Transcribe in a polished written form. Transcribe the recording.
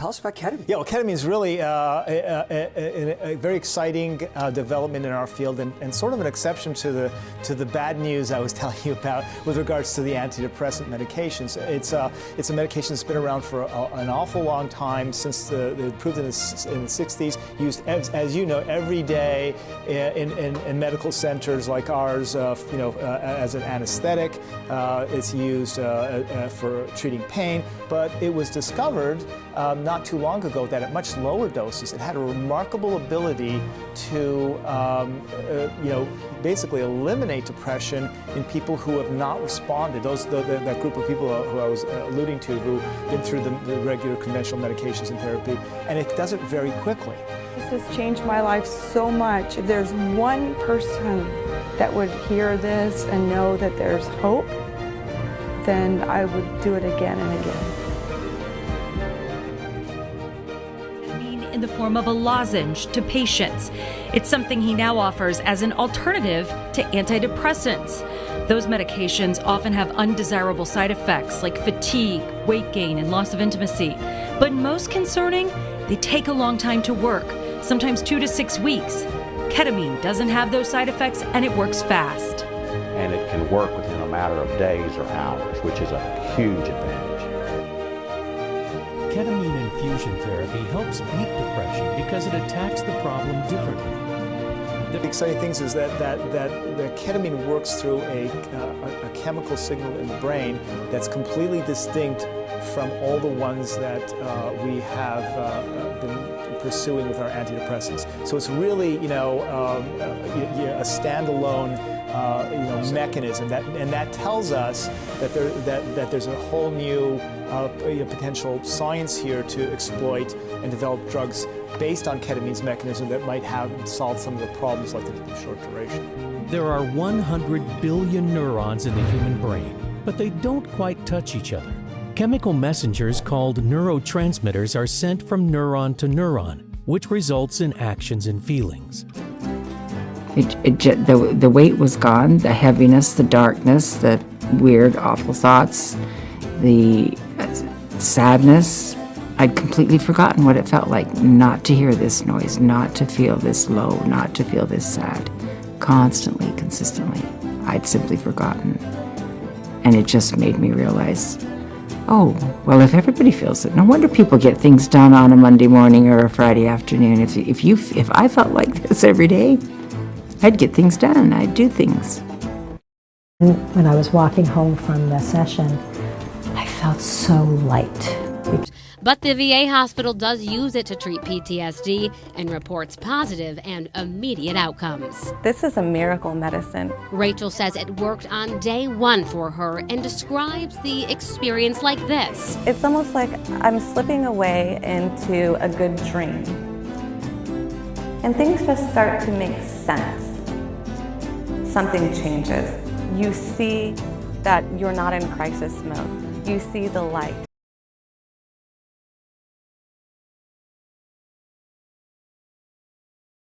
Tell us about ketamine. Yeah, well, ketamine is really a very exciting development in our field, and sort of an exception to the bad news I was telling you about with regards to the antidepressant medications. It's a medication that's been around for an awful long time, since they were approved in the 60s, used as you know every day in medical centers like ours, as an anesthetic. It's used for treating pain, but it was discovered not too long ago that at much lower doses it had a remarkable ability to basically eliminate depression in people who have not responded. That group of people who I was alluding to, who've been through the regular conventional medications and therapy, and it does it very quickly. This has changed my life so much. If there's one person that would hear this and know that there's hope, then I would do it again and again. In the form of a lozenge to patients. It's something he now offers as an alternative to antidepressants. Those medications often have undesirable side effects like fatigue, weight gain, and loss of intimacy. But most concerning, they take a long time to work, sometimes 2 to 6 weeks. Ketamine doesn't have those side effects, and it works fast. And it can work within a matter of days or hours, which is a huge advantage. Ketamine infusion therapy helps beat depression because it attacks the problem differently. The exciting thing is that the ketamine works through a chemical signal in the brain that's completely distinct from all the ones that we have been pursuing with our antidepressants. So it's really, a standalone mechanism that tells us that there's a whole new potential science here to exploit and develop drugs based on ketamine's mechanism that might solve some of the problems like the short duration. There are 100 billion neurons in the human brain, but they don't quite touch each other. Chemical messengers called neurotransmitters are sent from neuron to neuron, which results in actions and feelings. The weight was gone, the heaviness, the darkness, the weird, awful thoughts, the sadness. I'd completely forgotten what it felt like not to hear this noise, not to feel this low, not to feel this sad. Constantly, consistently, I'd simply forgotten. And it just made me realize, oh, well, if everybody feels it, no wonder people get things done on a Monday morning or a Friday afternoon. If I felt like this every day, I'd get things done, I'd do things. When I was walking home from the session, I felt so light. But the VA hospital does use it to treat PTSD and reports positive and immediate outcomes. This is a miracle medicine. Rachel says it worked on day one for her and describes the experience like this. It's almost like I'm slipping away into a good dream. And things just start to make sense. Something changes. You see that you're not in crisis mode. You see the light.